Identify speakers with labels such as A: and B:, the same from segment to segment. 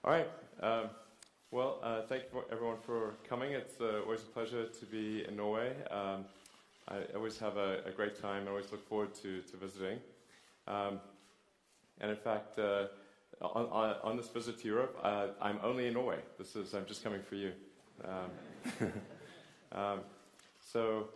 A: All right. Thank you everyone for coming. It's always a pleasure to be in Norway. I always have a great time. I always look forward to visiting. And in fact, on this visit to Europe, I'm only in Norway. I'm just coming for you. So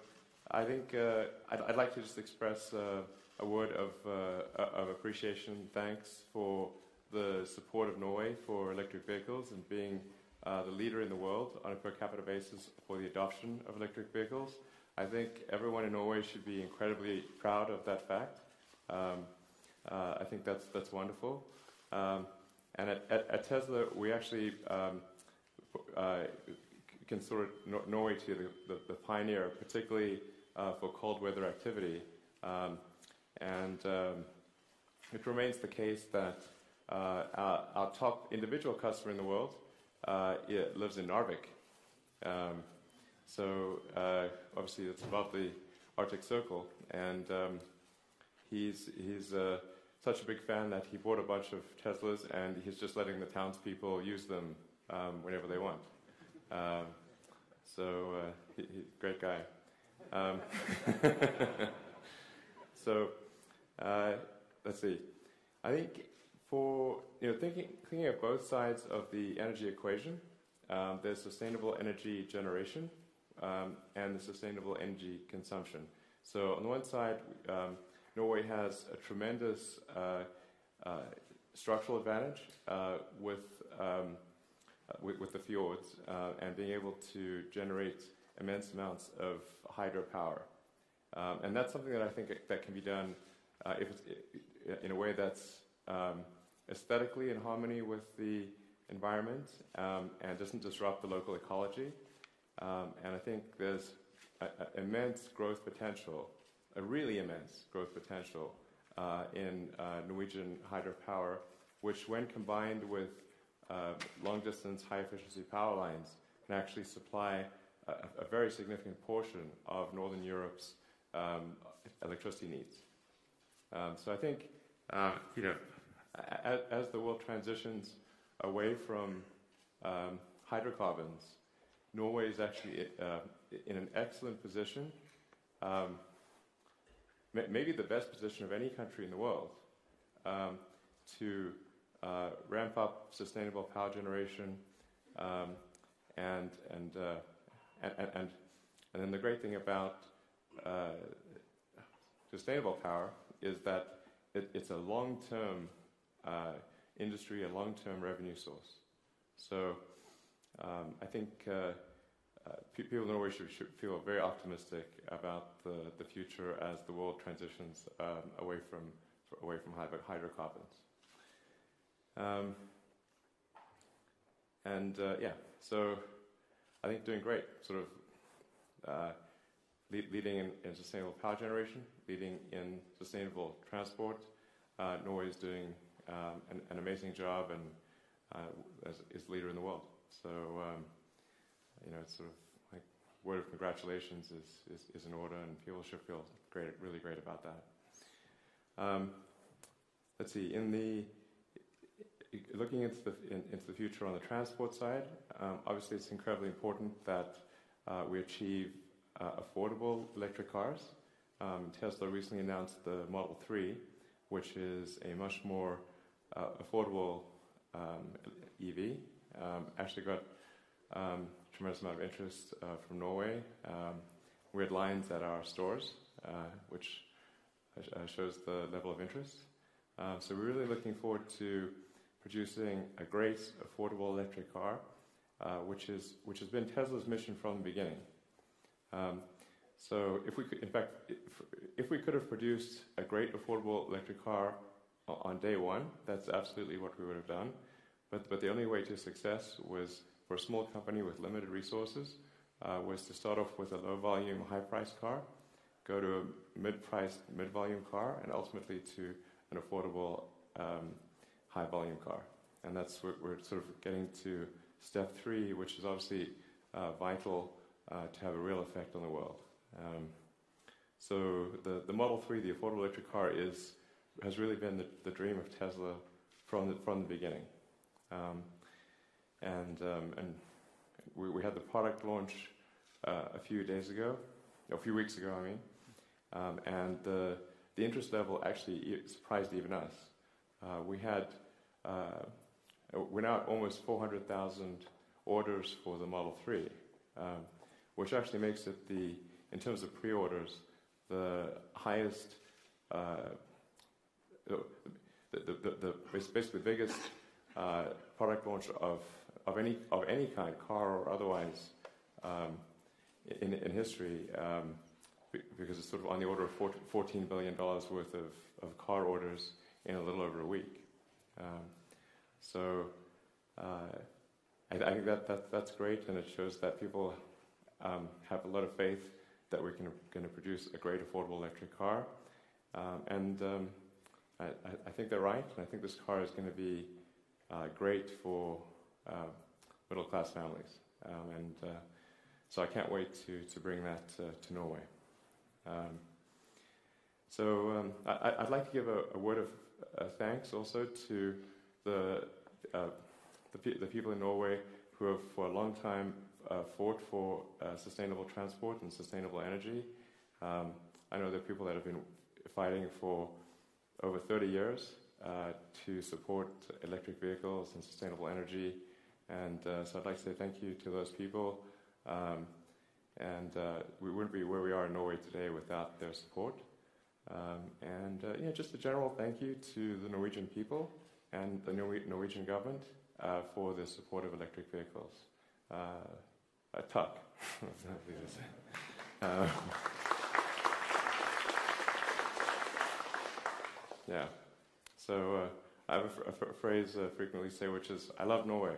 A: I think I'd like to just express a word of appreciation, thanks for the support of Norway for electric vehicles and being the leader in the world on a per capita basis for the adoption of electric vehicles. I think everyone in Norway should be incredibly proud of that fact. I think that's wonderful. And at Tesla, we actually consider Norway to be the pioneer, particularly for cold weather activity. It remains the case that our top individual customer in the world lives in Narvik. Obviously it's above the Arctic Circle, and he's such a big fan that he bought a bunch of Teslas, and he's just letting the townspeople use them whenever they want. Great guy. Let's see. I think for thinking of both sides of the energy equation, there's sustainable energy generation and the sustainable energy consumption. So on the one side, Norway has a tremendous structural advantage with the fjords and being able to generate immense amounts of hydropower. And that's something that I think that can be done if it's in a way that's aesthetically in harmony with the environment and doesn't disrupt the local ecology. And I think there's immense growth potential, a really immense growth potential in Norwegian hydropower, which when combined with long-distance, high-efficiency power lines can actually supply a very significant portion of Northern Europe's electricity needs. So I think, as the world transitions away from hydrocarbons, Norway is actually in an excellent position, maybe the best position of any country in the world, to ramp up sustainable power generation, and then the great thing about sustainable power is that it's a long-term industry, a long-term revenue source. So I think people in Norway should feel very optimistic about the future as the world transitions away from hydrocarbons. So I think doing great, sort of leading in sustainable power generation, leading in sustainable transport. Norway is doing an amazing job and is leader in the world. So it's sort of like word of congratulations is in order, and people should feel great, really great about that. Let's see. Looking into the future on the transport side, obviously it's incredibly important that we achieve affordable electric cars. Tesla recently announced the Model 3, which is a much more affordable EV. Actually got a tremendous amount of interest from Norway. We had lines at our stores, which shows the level of interest. So we're really looking forward to producing a great, affordable electric car, which has been Tesla's mission from the beginning. So if we could have produced a great, affordable electric car on day one, that's absolutely what we would have done. But the only way to success was for a small company with limited resources was to start off with a low-volume, high-priced car, go to a mid-priced, mid-volume car, and ultimately to an affordable high-volume car. And that's what we're sort of getting to step 3, which is obviously vital to have a real effect on the world. So the Model 3, the affordable electric car, has really been the dream of Tesla from the beginning. and we had the product launch a few weeks ago, I mean, and the interest level actually surprised even us. We're now at almost 400,000 orders for the Model 3, which actually makes it in terms of pre-orders, the highest, basically the biggest product launch of any kind, car or otherwise, in history, because it's sort of on the order of $14 billion worth of car orders in a little over a week. So I think that's great, and it shows that people have a lot of faith that we're going to produce a great affordable electric car, and I think they're right, and I think this car is going to be great for middle-class families, and so I can't wait to bring that to Norway. I'd like to give a word of thanks also to the people in Norway who have for a long time fought for sustainable transport and sustainable energy. I know there are people that have been fighting for over 30 years to support electric vehicles and sustainable energy, and so I'd like to say thank you to those people, and we wouldn't be where we are in Norway today without their support, and just a general thank you to the Norwegian people and the Norwegian government for the support of electric vehicles. Tuck. Yeah. So I have a phrase I frequently say, which is, I love Norway.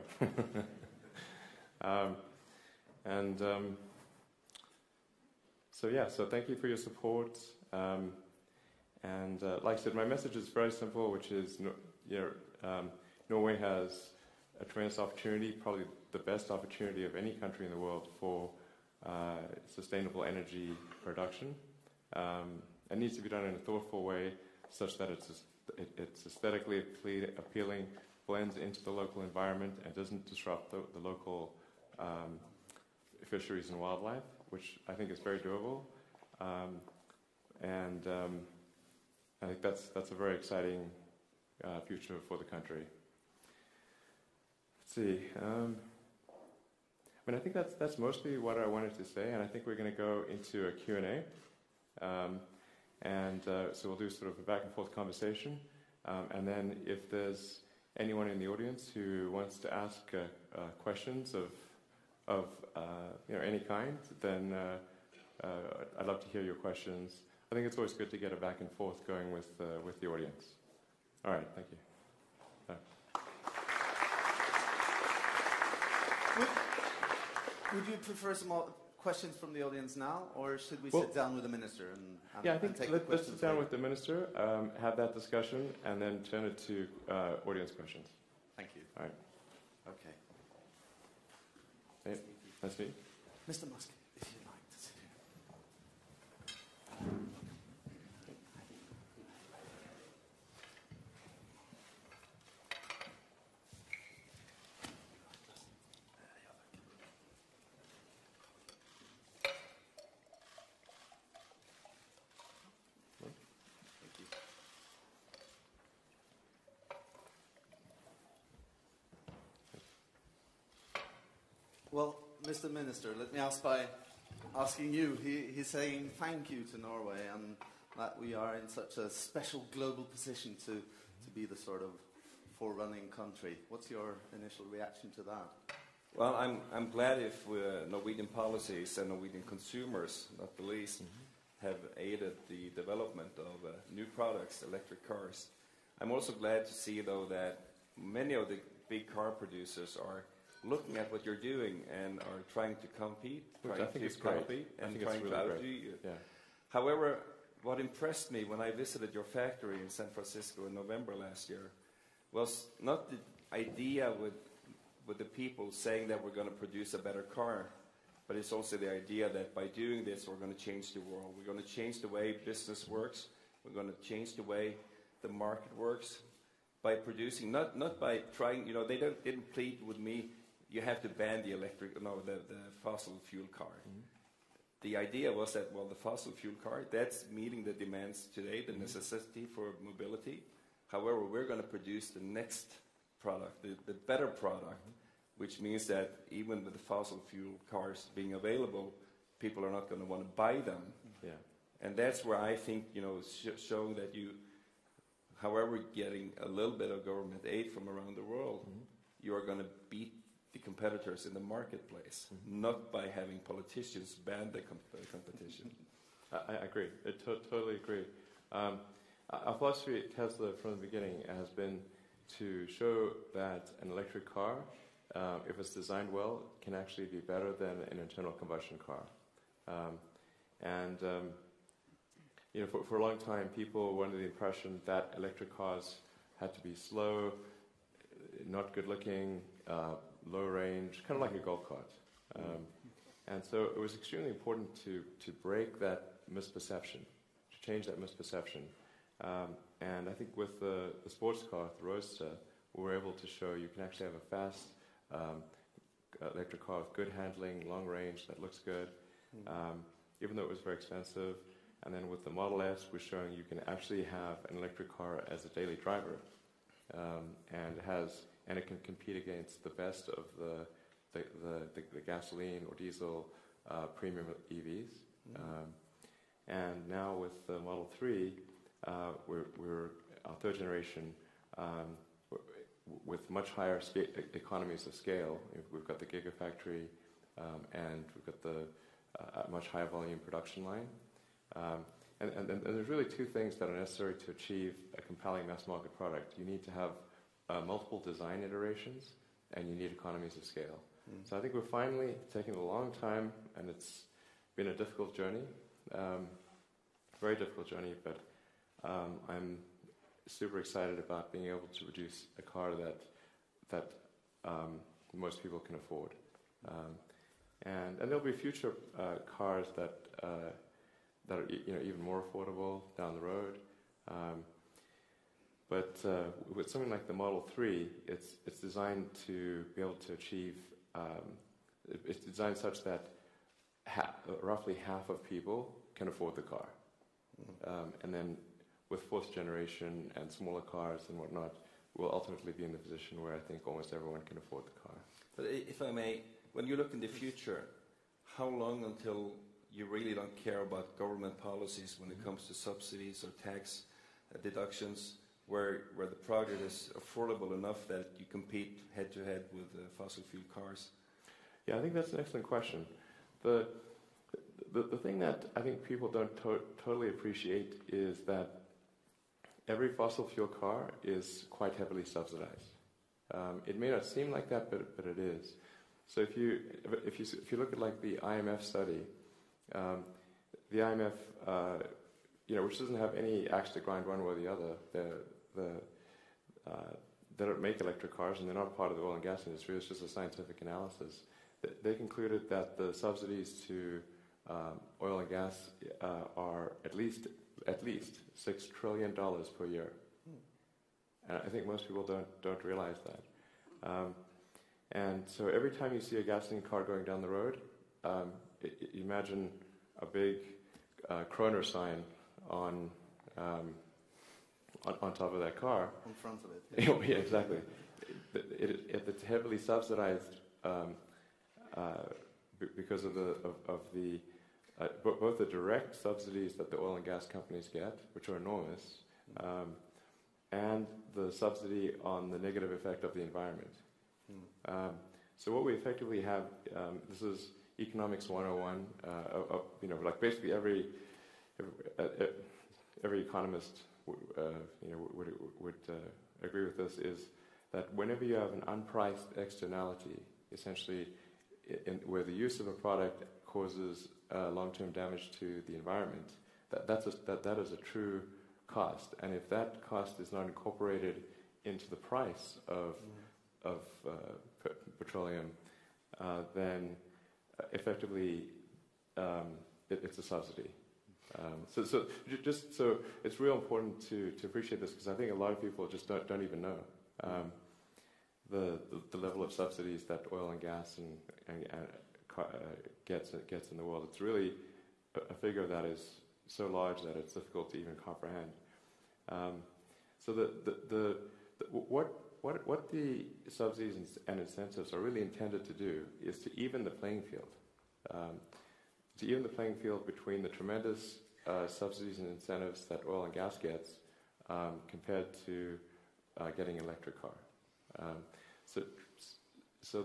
A: So thank you for your support. Like I said, my message is very simple, which is, Norway has a tremendous opportunity, probably the best opportunity of any country in the world for sustainable energy production. It needs to be done in a thoughtful way, such that it's aesthetically appealing, blends into the local environment, and doesn't disrupt the local fisheries and wildlife, which I think is very doable. I think that's a very exciting future for the country. Let's see. I think that's mostly what I wanted to say, and I think we're going to go into a Q&A. So we'll do sort of a back and forth conversation, and then if there's anyone in the audience who wants to ask questions of any kind, then I'd love to hear your questions. I think it's always good to get a back and forth going with the audience. All right, thank you.
B: Would you prefer some questions from the audience now, or should we sit down with the minister and
A: I think
B: take
A: let's sit down with the minister, have that discussion, and then turn it to audience questions.
B: Thank you.
A: All right.
B: Okay.
A: Hey, that's me.
B: Mr. Musk, if you'd like to sit here. Well, Mr. Minister, let me ask by asking you. He's saying thank you to Norway, and that we are in such a special global position to be the sort of forerunning country. What's your initial reaction to that?
C: Well, I'm glad if Norwegian policies and Norwegian consumers, not the least, have aided the development of new products, electric cars. I'm also glad to see, though, that many of the big car producers are looking at what you're doing and are trying to compete, and trying to outdo you.
A: Yeah.
C: However, what impressed me when I visited your factory in San Francisco in November last year was not the idea with the people saying that we're going to produce a better car, but it's also the idea that by doing this we're going to change the world. We're going to change the way business works. We're going to change the way the market works by producing, not by trying, they didn't plead with me, you have to ban the fossil fuel car. The idea was that, well, the fossil fuel car, that's meeting the demands today, the necessity for mobility. However, we're going to produce the next product, the better product, which means that even with the fossil fuel cars being available, people are not going to want to buy them.
A: Yeah.
C: And that's where I think, showing that you, however, getting a little bit of government aid from around the world, you are going to beat the competitors in the marketplace, not by having politicians ban the competition.
A: I agree. I totally agree. Our philosophy at Tesla from the beginning has been to show that an electric car, if it's designed well, can actually be better than an internal combustion car. For a long time, people were under the impression that electric cars had to be slow, not good looking, low range, kind of like a golf cart. And so it was extremely important to break that misperception, to change that misperception. And I think with the sports car, the Roadster, we were able to show you can actually have a fast electric car with good handling, long range, that looks good, even though it was very expensive. And then with the Model S, we're showing you can actually have an electric car as a daily driver. And it can compete against the best of the gasoline or diesel premium EVs. And now with the Model 3, we're our third generation with much higher economies of scale. We've got the Gigafactory, and we've got the much higher volume production line. And there's really two things that are necessary to achieve a compelling mass market product. You need to have multiple design iterations, and you need economies of scale. So I think we're finally taking a long time, and it's been a difficult journey, very difficult journey, but I'm super excited about being able to produce a car that most people can afford. And there'll be future cars that are even more affordable down the road. But with something like the Model 3, it's designed to be able to achieve. It's designed such that roughly half of people can afford the car, and then with fourth generation and smaller cars and whatnot, we'll ultimately be in the position where I think almost everyone can afford the car.
C: But if I may, when you look in the future, how long until you really don't care about government policies when it comes to subsidies or tax deductions, where the product is affordable enough that you compete head-to-head with fossil fuel cars?
A: Yeah, I think that's an excellent question. The thing that I think people don't totally appreciate is that every fossil fuel car is quite heavily subsidized. It may not seem like that, but it is. So if you look at like the IMF study, the IMF, which doesn't have any axe to grind one way or the other, they don't make electric cars and they're not part of the oil and gas industry. It's just a scientific analysis. They concluded that the subsidies to oil and gas are at least $6 trillion per year, and I think most people don't realize that. And so every time you see a gasoline car going down the road, imagine a big Kroner sign on top of that car.
B: In front of it.
A: Yeah, exactly. It's heavily subsidized because of both the direct subsidies that the oil and gas companies get, which are enormous, and the subsidy on the negative effect of the environment. So what we effectively have, this is economics 101. Like basically every economist would agree with this, is that whenever you have an unpriced externality, essentially where the use of a product causes long-term damage to the environment, that is a true cost. And if that cost is not incorporated into the price of petroleum, then effectively it's a subsidy. So it's real important to appreciate this, because I think a lot of people just don't even know the level of subsidies that oil and gas gets in the world. It's really a figure that is so large that it's difficult to even comprehend. So what the subsidies and incentives are really intended to do is to even the playing field. To even the playing field between the tremendous subsidies and incentives that oil and gas gets compared to getting an electric car. So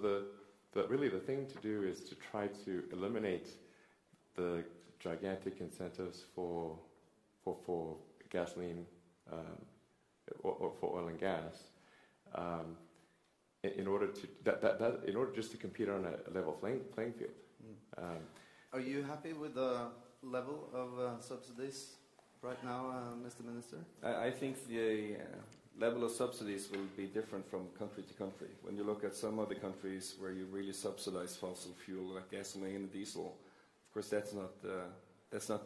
A: really the thing to do is to try to eliminate the gigantic incentives for gasoline or for oil and gas in order just to compete on a level playing field.
B: Are you happy with the level of subsidies right now, Mr. Minister?
C: I think the level of subsidies will be different from country to country. When you look at some other countries where you really subsidize fossil fuel like gasoline and diesel, of course that's not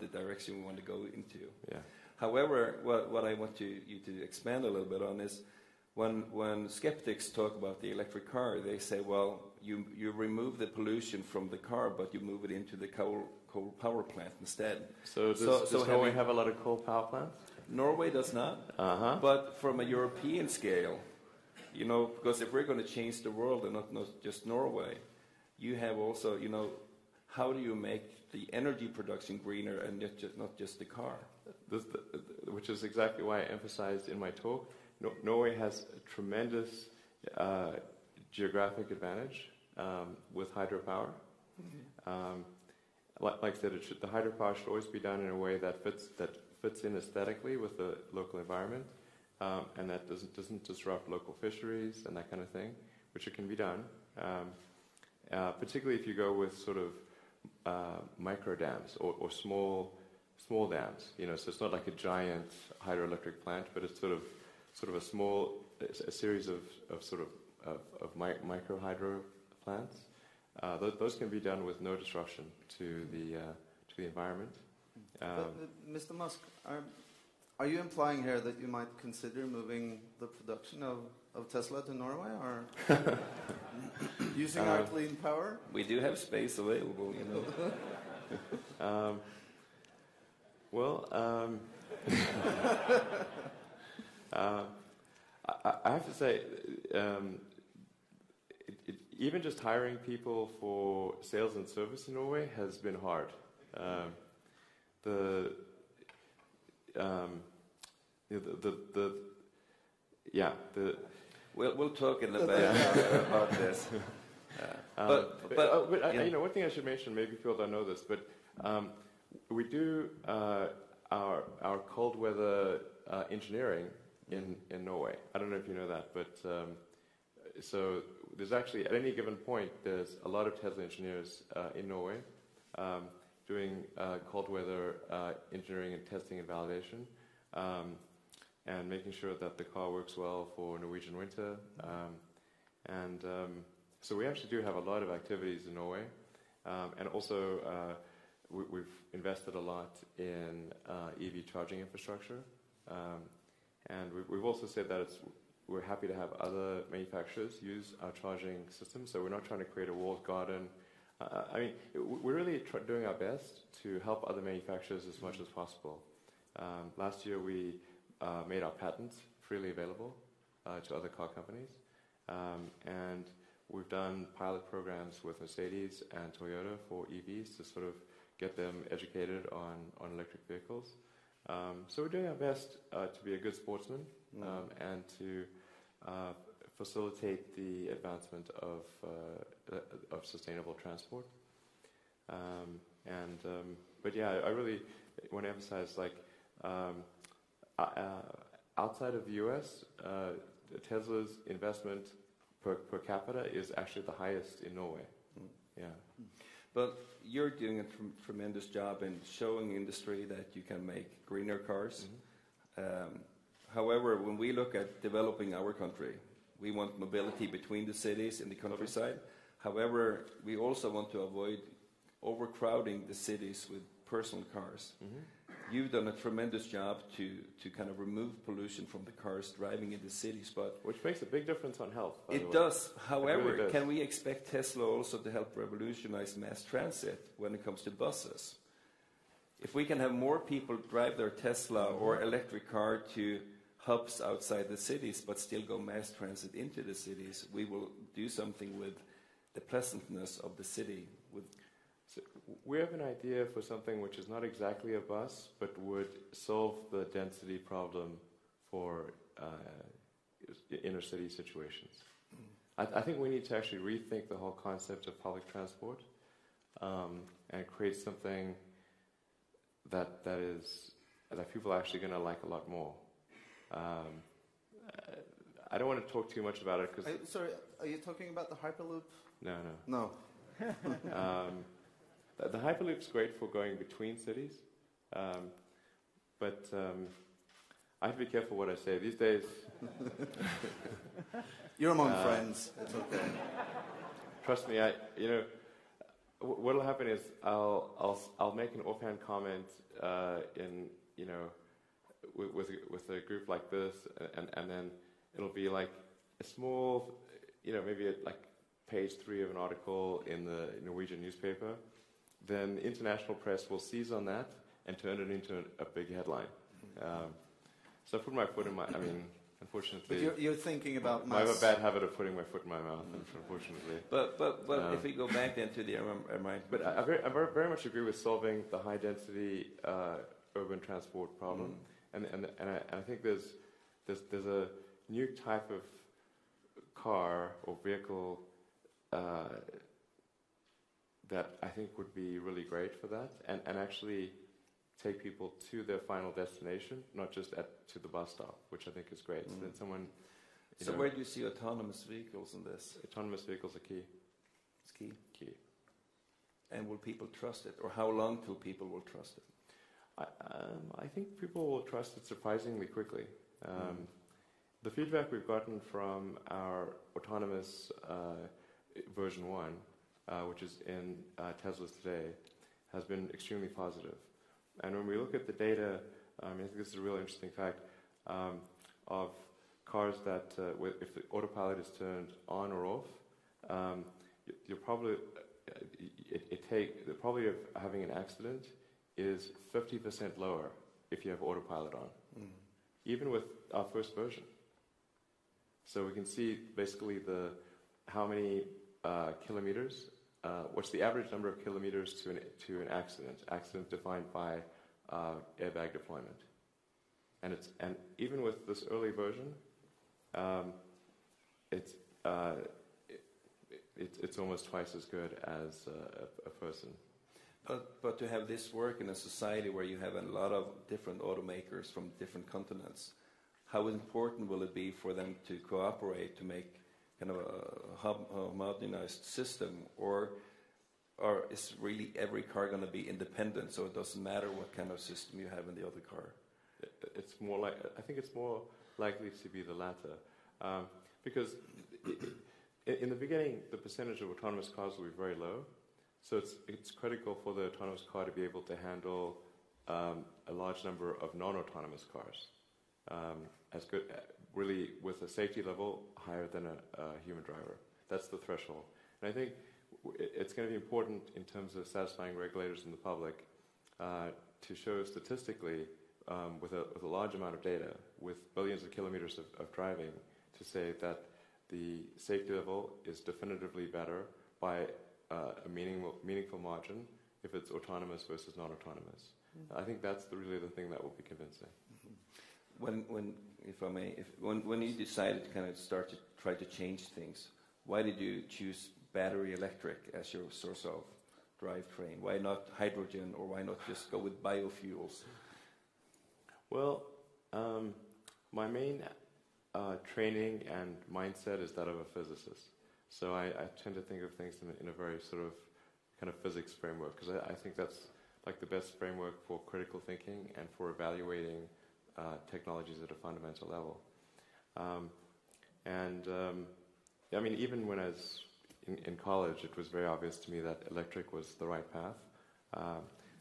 C: the direction we want to go into.
A: Yeah.
C: However, what I want you to expand a little bit on is when skeptics talk about the electric car, they say, well, you remove the pollution from the car, but you move it into the coal power plant instead.
A: So does Norway have a lot of coal power plants?
C: Norway does not, but from a European scale, because if we're going to change the world and not just Norway, you have also, how do you make the energy production greener and not just the car?
A: Which is exactly why I emphasized in my talk, Norway has a tremendous geographic advantage with hydropower. Like I said, the hydropower should always be done in a way that fits in aesthetically with the local environment, and that doesn't disrupt local fisheries and that kind of thing, which it can be done. Particularly if you go with sort of micro dams or small dams, so it's not like a giant hydroelectric plant, but it's sort of a series of micro hydro plants. Those can be done with no disruption to the environment.
B: Mr. Musk, are you implying here that you might consider moving the production of Tesla to Norway, or using our clean power?
C: We do have space available,
A: I have to say, even just hiring people for sales and service in Norway has been hard.
C: We'll talk in the back about this.
A: One thing I should mention, maybe people don't know this, but we do our cold weather engineering in Norway. I don't know if you know that, but so there's actually, at any given point, there's a lot of Tesla engineers in Norway doing cold weather engineering and testing and validation, and making sure that the car works well for Norwegian winter. So we actually do have a lot of activities in Norway, and also we've invested a lot in EV charging infrastructure, and we've also said that we're happy to have other manufacturers use our charging system, so we're not trying to create a walled garden. We're really doing our best to help other manufacturers as much as possible. Last year we made our patents freely available to other car companies, and we've done pilot programs with Mercedes and Toyota for EVs to sort of get them educated on electric vehicles. So we're doing our best to be a good sportsman and to facilitate the advancement of sustainable transport. But yeah, I really want to emphasize, outside of the US, Tesla's investment per capita is actually the highest in Norway. Yeah.
C: But you're doing a tremendous job in showing industry that you can make greener cars. However, when we look at developing our country, we want mobility between the cities and the countryside. However, we also want to avoid overcrowding the cities with personal cars. you've done a tremendous job to kind of remove pollution from the cars driving in the cities, but
A: which makes a big difference on health.
C: It does. However,
A: really does.
C: Can we expect Tesla also to help revolutionize mass transit when it comes to buses? If we can have more people drive their Tesla or electric car to hubs outside the cities, but still go mass transit into the cities, we will do something with the pleasantness of the city.
A: So we have an idea for something which is not exactly a bus, but would solve the density problem for inner city situations. I think we need to actually rethink the whole concept of public transport and create something that people are actually going to like a lot more. I don't want to talk too much about it because.
B: Sorry, are you talking about the Hyperloop?
A: No. The Hyperloop's great for going between cities, but I have to be careful what I say these days.
B: You're among friends. It's okay.
A: Trust me, what'll happen is I'll make an offhand comment with a group like this, and then it'll be like a small, maybe like page 3 of an article in the Norwegian newspaper. Then the international press will seize on that and turn it into a big headline. So I put my foot in my. Unfortunately,
B: but you're thinking about.
A: I have a bad habit of putting my foot in my mouth. Unfortunately,
C: but if we go back then to the
A: but I very much agree with solving the high density urban transport problem, and I think there's a new type of car or vehicle that I think would be really great for that, and actually take people to their final destination, not just to the bus stop, which I think is great. So then someone.
C: So where do you see autonomous vehicles in this?
A: Autonomous vehicles are key.
C: It's key.
A: Key.
C: And will people trust it, or how long till people will trust it?
A: I think people will trust it surprisingly quickly. The feedback we've gotten from our autonomous version 1, which is in Teslas today, has been extremely positive. And when we look at the data, I think this is a really interesting fact, of cars that, if the autopilot is turned on or off, you're probably, the probability of having an accident is 50% lower if you have autopilot on, even with our first version. So we can see basically how many kilometers, what's the average number of kilometers to an accident defined by airbag deployment. And even with this early version, it's almost twice as good as a person.
C: But to have this work in a society where you have a lot of different automakers from different continents, how important will it be for them to cooperate to make kind of a homogenized system, or is really every car going to be independent, so it doesn't matter what kind of system you have in the other car?
A: I think it's more likely to be the latter, because in the beginning, the percentage of autonomous cars will be very low. So it's critical for the autonomous car to be able to handle a large number of non-autonomous cars, really with a safety level higher than a human driver. That's the threshold. And I think it's going to be important in terms of satisfying regulators and the public to show statistically, with a large amount of data, with billions of kilometers of driving, to say that the safety level is definitively better by a meaningful margin if it's autonomous versus non-autonomous. I think that's really the thing that will be convincing.
C: When you decided to kind of start to try to change things, why did you choose battery electric as your source of drivetrain? Why not hydrogen, or why not just go with biofuels?
A: Well, my main training and mindset is that of a physicist. So I tend to think of things in a very sort of kind of physics framework, because I think that's like the best framework for critical thinking and for evaluating technologies at a fundamental level. Even when I was in college, it was very obvious to me that electric was the right path.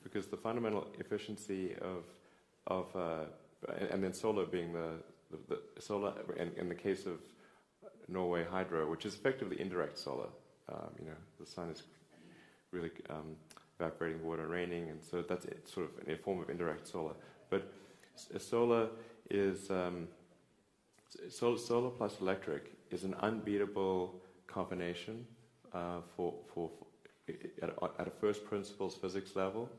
A: because the fundamental efficiency and then solar being the solar, in the case of Norway hydro, which is effectively indirect solar. The sun is really evaporating water and raining, and so that's sort of a form of indirect solar. But solar is solar plus electric is an unbeatable combination at a first principles physics level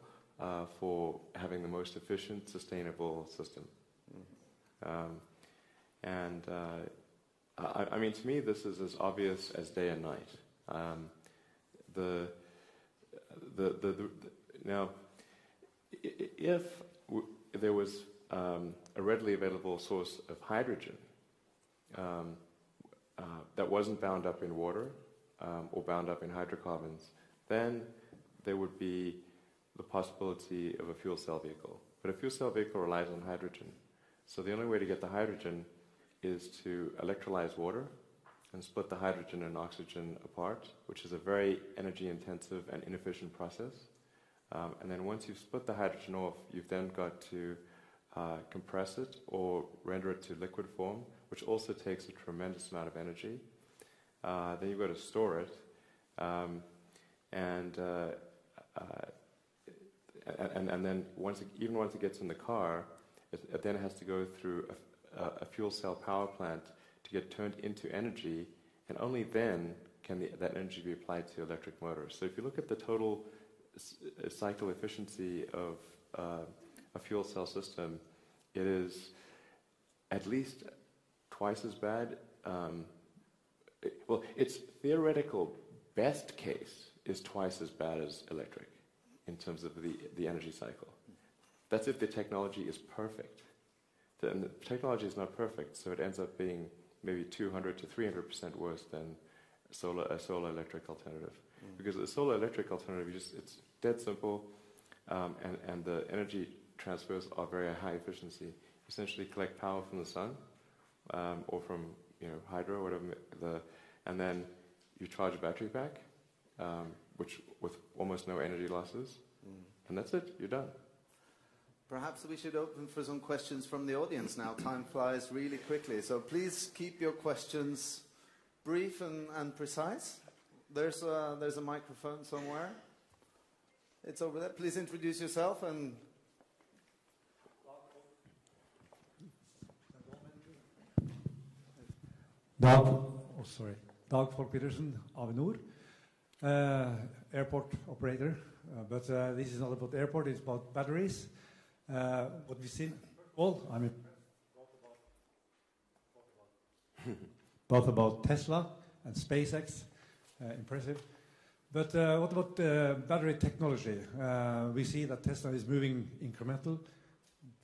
A: for having the most efficient, sustainable system. I mean, to me, this is as obvious as day and night. Now, if there was a readily available source of hydrogen that wasn't bound up in water or bound up in hydrocarbons, then there would be the possibility of a fuel cell vehicle. But a fuel cell vehicle relies on hydrogen. So the only way to get the hydrogen is to electrolyze water and split the hydrogen and oxygen apart, which is a very energy-intensive and inefficient process. And then once you've split the hydrogen off, you've then got to compress it or render it to liquid form, which also takes a tremendous amount of energy. Then you've got to store it, and then once it gets in the car, it then has to go through a fuel cell power plant to get turned into energy, and only then can that energy be applied to electric motors. So if you look at the total cycle efficiency of a fuel cell system, it is at least twice as bad. Its theoretical best case is twice as bad as electric in terms of the energy cycle. That's if the technology is perfect. And the technology is not perfect, so it ends up being maybe 200 to 300% worse than a solar electric alternative. Because the solar electric alternative, it's dead simple, and the energy transfers are very high efficiency. You essentially collect power from the sun, or from hydro, whatever, and then you charge a battery pack, which with almost no energy losses, and that's it. You're done.
B: Perhaps we should open for some questions from the audience now. Time flies really quickly, so please keep your questions brief and precise. There's a microphone somewhere. It's over there. Please introduce yourself and.
D: Dag Folk Petersen, Avinor, airport operator. But this is not about the airport, it's about batteries. What we've seen, both about Tesla and SpaceX, impressive. But what about battery technology? We see that Tesla is moving incremental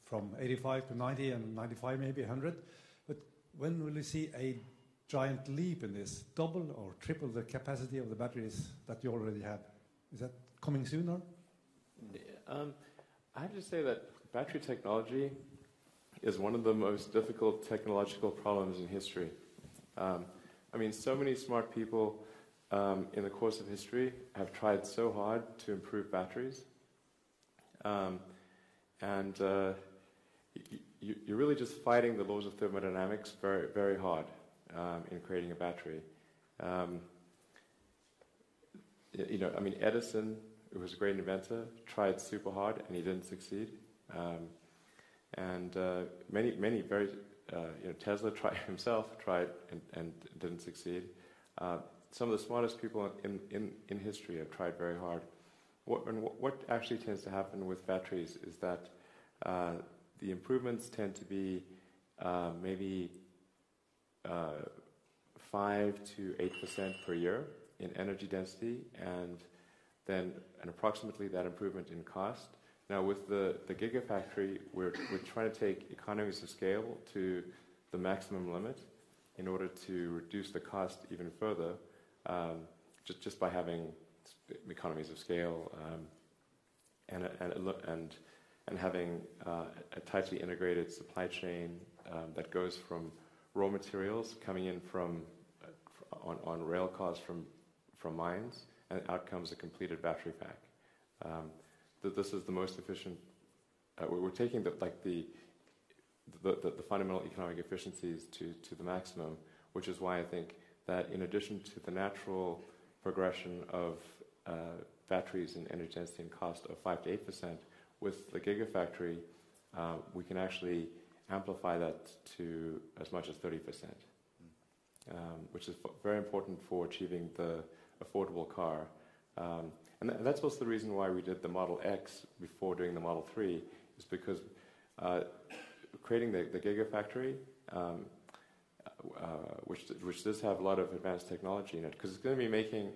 D: from 85 to 90 and 95, maybe 100. But when will we see a giant leap in this, double or triple the capacity of the batteries that you already have? Is that coming sooner?
A: I have to say that battery technology is one of the most difficult technological problems in history. I mean, so many smart people in the course of history have tried so hard to improve batteries. You're really just fighting the laws of thermodynamics very, very hard in creating a battery. I mean, Edison, who was a great inventor, tried super hard and he didn't succeed. Many very, Tesla tried and didn't succeed. Some of the smartest people in history have tried very hard. What actually tends to happen with batteries is that the improvements tend to be maybe 5 to 8% per year in energy density, and approximately that improvement in cost. Now, with the Gigafactory, we're trying to take economies of scale to the maximum limit in order to reduce the cost even further, just by having economies of scale and having a tightly integrated supply chain that goes from raw materials coming in on rail cars from mines, and out comes a completed battery pack. that this is the most efficient. We're taking the fundamental economic efficiencies to the maximum, which is why I think that in addition to the natural progression of batteries in energy density and cost of 5 to 8%, with the Gigafactory, we can actually amplify that to as much as 30%, which is very important for achieving the affordable car. And that's also the reason why we did the Model X before doing the Model 3, is because creating the Gigafactory, which does have a lot of advanced technology in it, because it's going to be making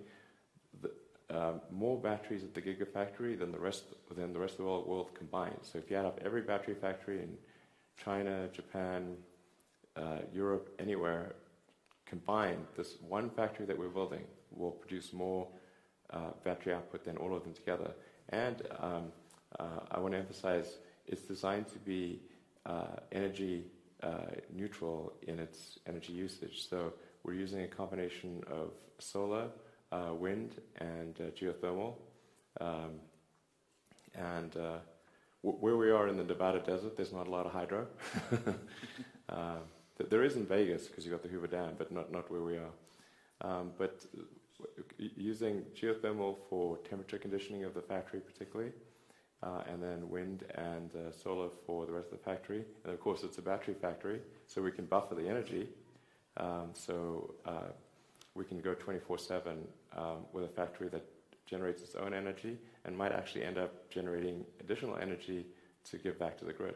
A: more batteries at the Gigafactory than the rest of the world combined. So if you add up every battery factory in China, Japan, Europe, anywhere combined, this one factory that we're building will produce more battery output than all of them together. And I want to emphasize, it's designed to be energy neutral in its energy usage. So we're using a combination of solar, wind, and geothermal. Where we are in the Nevada desert, there's not a lot of hydro. There is in Vegas, because you've got the Hoover Dam, but not where we are. But using geothermal for temperature conditioning of the factory particularly, and then wind and solar for the rest of the factory. And of course it's a battery factory, so we can buffer the energy. So we can go 24/7 with a factory that generates its own energy and might actually end up generating additional energy to give back to the grid.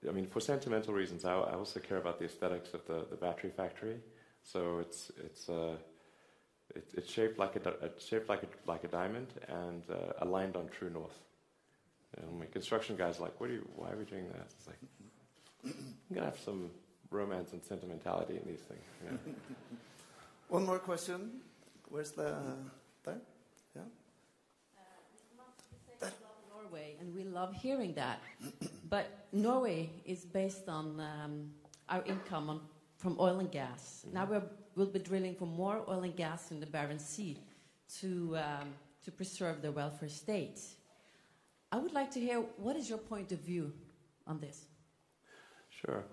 A: I mean, for sentimental reasons, I also care about the aesthetics of the battery factory. So it's shaped like a diamond and aligned on true north. And my construction guys are like, why are we doing that? It's like, I'm gonna have some romance and sentimentality in these things. You know?
B: One more question. Where's the there? Yeah.
E: We love Norway, and we love hearing that. But Norway is based on our income from oil and gas. Now we'll be drilling for more oil and gas in the Barents Sea to preserve the welfare state. I would like to hear, what is your point of view on this?
A: Sure.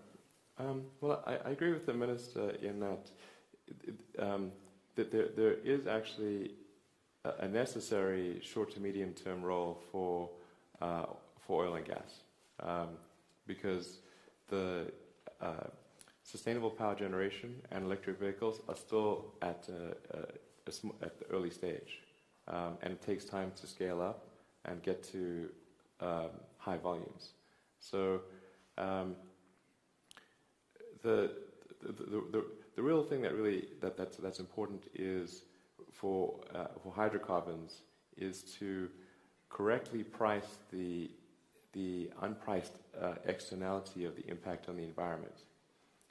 A: Well, I agree with the minister in that there is actually a necessary short to medium term role for oil and gas, because the sustainable power generation and electric vehicles are still at the early stage, and it takes time to scale up and get to high volumes. So the real thing that's important is for hydrocarbons is to correctly price the unpriced externality of the impact on the environment.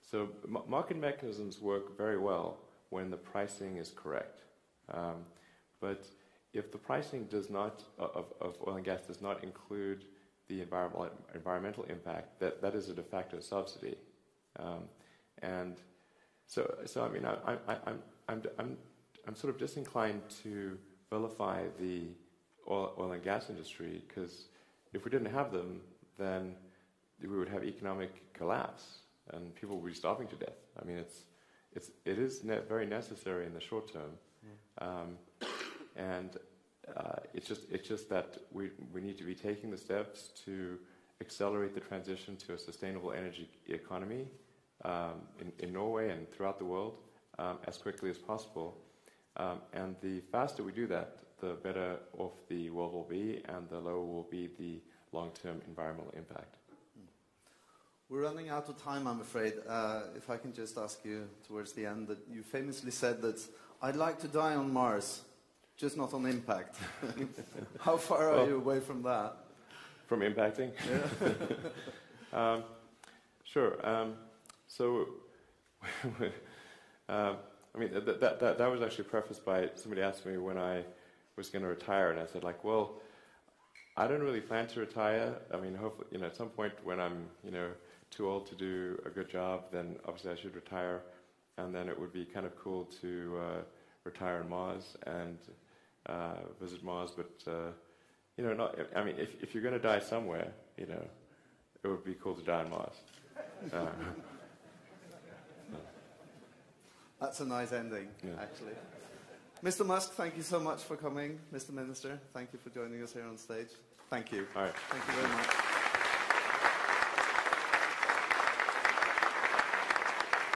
A: So market mechanisms work very well when the pricing is correct, but if the pricing of oil and gas does not include the environmental impact, that is a de facto subsidy. And so I mean, I'm sort of disinclined to vilify the oil and gas industry, because if we didn't have them, then we would have economic collapse and people would be starving to death. I mean, it is very necessary in the short term, and it's just that we need to be taking the steps to accelerate the transition to a sustainable energy economy in Norway and throughout the world as quickly as possible. And the faster we do that, the better off the world will be, and the lower will be the long-term environmental impact.
B: We're running out of time, I'm afraid. If I can just ask you towards the end, that you famously said that I'd like to die on Mars, just not on impact. How far are you away from that?
A: From impacting?
B: Yeah.
A: Sure. So, I mean, that was actually prefaced by somebody asked me when I was going to retire, and I said, like, well, I don't really plan to retire. I mean, hopefully, at some point when I'm, too old to do a good job, then obviously I should retire, and then it would be kind of cool to retire on Mars and visit Mars, but you know, not. I mean, if you're going to die somewhere, you know, it would be cool to die on Mars.
B: That's a nice ending,
A: Yeah.
B: actually. Mr. Musk, thank you so much for coming. Mr. Minister, thank you for joining us here on stage. Thank you.
A: All right.
B: Thank you very much.